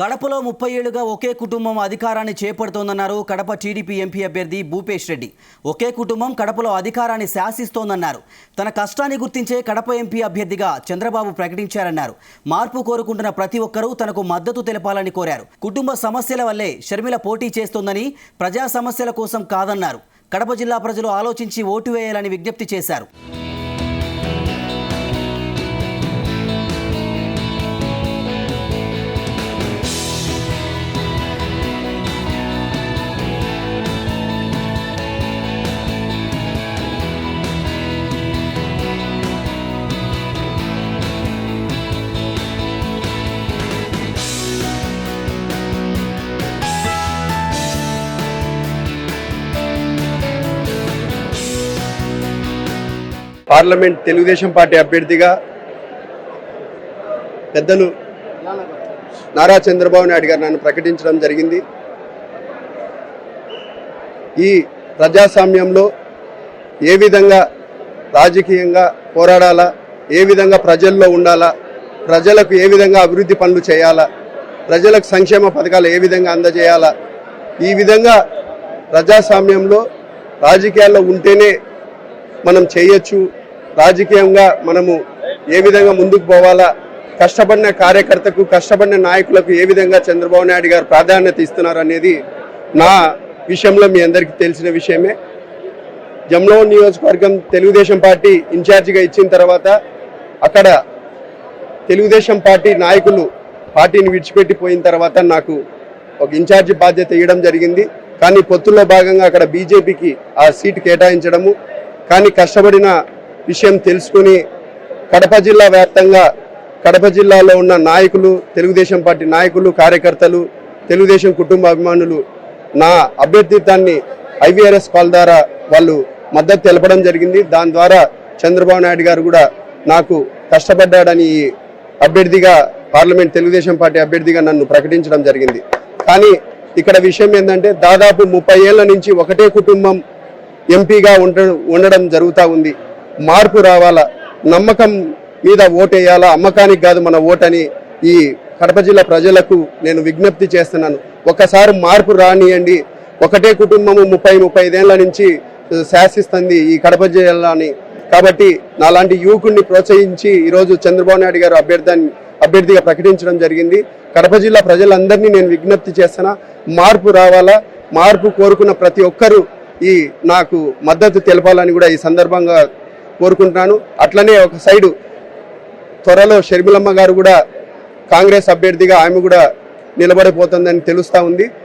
కడపలో 30 ఏళ్లుగా ఒకే కుటుంబం అధికారాన్ని చేపడుతోందన్నారు కడప టీడీపీ ఎంపీ అభ్యర్థి భూపేష్ రెడ్డి. ఒకే కుటుంబం కడపలో అధికారాన్ని శాసిస్తోందన్నారు. తన కష్టాన్ని గుర్తించే కడప ఎంపీ అభ్యర్థిగా చంద్రబాబు ప్రకటించారన్నారు. మార్పు కోరుకుంటున్న ప్రతి ఒక్కరూ తనకు మద్దతు తెలపాలని కోరారు. కుటుంబ సమస్యల వల్లే షర్మిల పోటీ చేస్తోందని, ప్రజా సమస్యల కోసం కాదన్నారు. కడప జిల్లా ప్రజలు ఆలోచించి ఓటు వేయాలని విజ్ఞప్తి చేశారు. పార్లమెంట్ తెలుగుదేశం పార్టీ అభ్యర్థిగా పెద్దలు నారా చంద్రబాబు నాయుడు గారు నన్ను ప్రకటించడం జరిగింది. ఈ ప్రజాస్వామ్యంలో ఏ విధంగా రాజకీయంగా పోరాడాలా, ఏ విధంగా ప్రజల్లో ఉండాలా, ప్రజలకు ఏ విధంగా అభివృద్ధి పనులు చేయాలా, ప్రజలకు సంక్షేమ పథకాలు ఏ విధంగా అందజేయాలా, ఈ విధంగా ప్రజాస్వామ్యంలో రాజకీయాల్లో ఉంటేనే మనం చేయొచ్చు, రాజకీయంగా మనము ఏ విధంగా ముందుకు పోవాలా, కష్టపడిన కార్యకర్తకు కష్టపడిన నాయకులకు ఏ విధంగా చంద్రబాబు నాయుడు గారు ప్రాధాన్యత ఇస్తున్నారు అనేది నా విషయంలో మీ అందరికీ తెలిసిన విషయమే. జమ్లో నియోజకవర్గం తెలుగుదేశం పార్టీ ఇన్ఛార్జిగా ఇచ్చిన తర్వాత అక్కడ తెలుగుదేశం పార్టీ నాయకులు పార్టీని విడిచిపెట్టిపోయిన తర్వాత నాకు ఒక ఇన్ఛార్జి బాధ్యత ఇవ్వడం జరిగింది. కానీ పొత్తుల్లో భాగంగా అక్కడ బీజేపీకి ఆ సీటు కేటాయించడము, కానీ కష్టపడిన విషయం తెలుసుకుని కడప జిల్లా వ్యాప్తంగా కడప జిల్లాలో ఉన్న నాయకులు, తెలుగుదేశం పార్టీ నాయకులు, కార్యకర్తలు, తెలుగుదేశం కుటుంబ అభిమానులు నా అభ్యర్థిత్వాన్ని ఐవీఆర్ఎస్ కాల్ ద్వారా వాళ్ళు మద్దతు తెలపడం జరిగింది. దాని ద్వారా చంద్రబాబు నాయుడు గారు కూడా నాకు కష్టపడ్డాడని అభ్యర్థిగా పార్లమెంట్ తెలుగుదేశం పార్టీ అభ్యర్థిగా నన్ను ప్రకటించడం జరిగింది. కానీ ఇక్కడ విషయం ఏంటంటే దాదాపు 30 ఏళ్ల నుంచి ఒకటే కుటుంబం ఎంపీగా ఉండడం జరుగుతూ ఉంది. మార్పు రావాలా, నమ్మకం మీద ఓటేయాలా, అమ్మకానికి కాదు మన ఓటని ఈ కడప జిల్లా ప్రజలకు నేను విజ్ఞప్తి చేస్తున్నాను. ఒకసారి మార్పు రానియండి. ఒకటే కుటుంబము 30-35 ఏళ్ల నుంచి శాసిస్తుంది ఈ కడప జిల్లాని. కాబట్టి నాలాంటి యువకుడిని ప్రోత్సహించి ఈరోజు చంద్రబాబు నాయుడు గారు అభ్యర్థిగా ప్రకటించడం జరిగింది. కడప జిల్లా ప్రజలందరినీ నేను విజ్ఞప్తి చేస్తున్నా, మార్పు రావాలా, మార్పు కోరుకున్న ప్రతి ఒక్కరూ నాకు మద్దతు తెలపాలని కూడా ఈ సందర్భంగా కోరుకుంటున్నాను. అట్లనే ఒక సైడు త్వరలో షర్మిలమ్మ గారు కూడా కాంగ్రెస్ అభ్యర్థిగా ఆమె కూడా నిలబడిపోతుందని తెలుస్తూ ఉంది.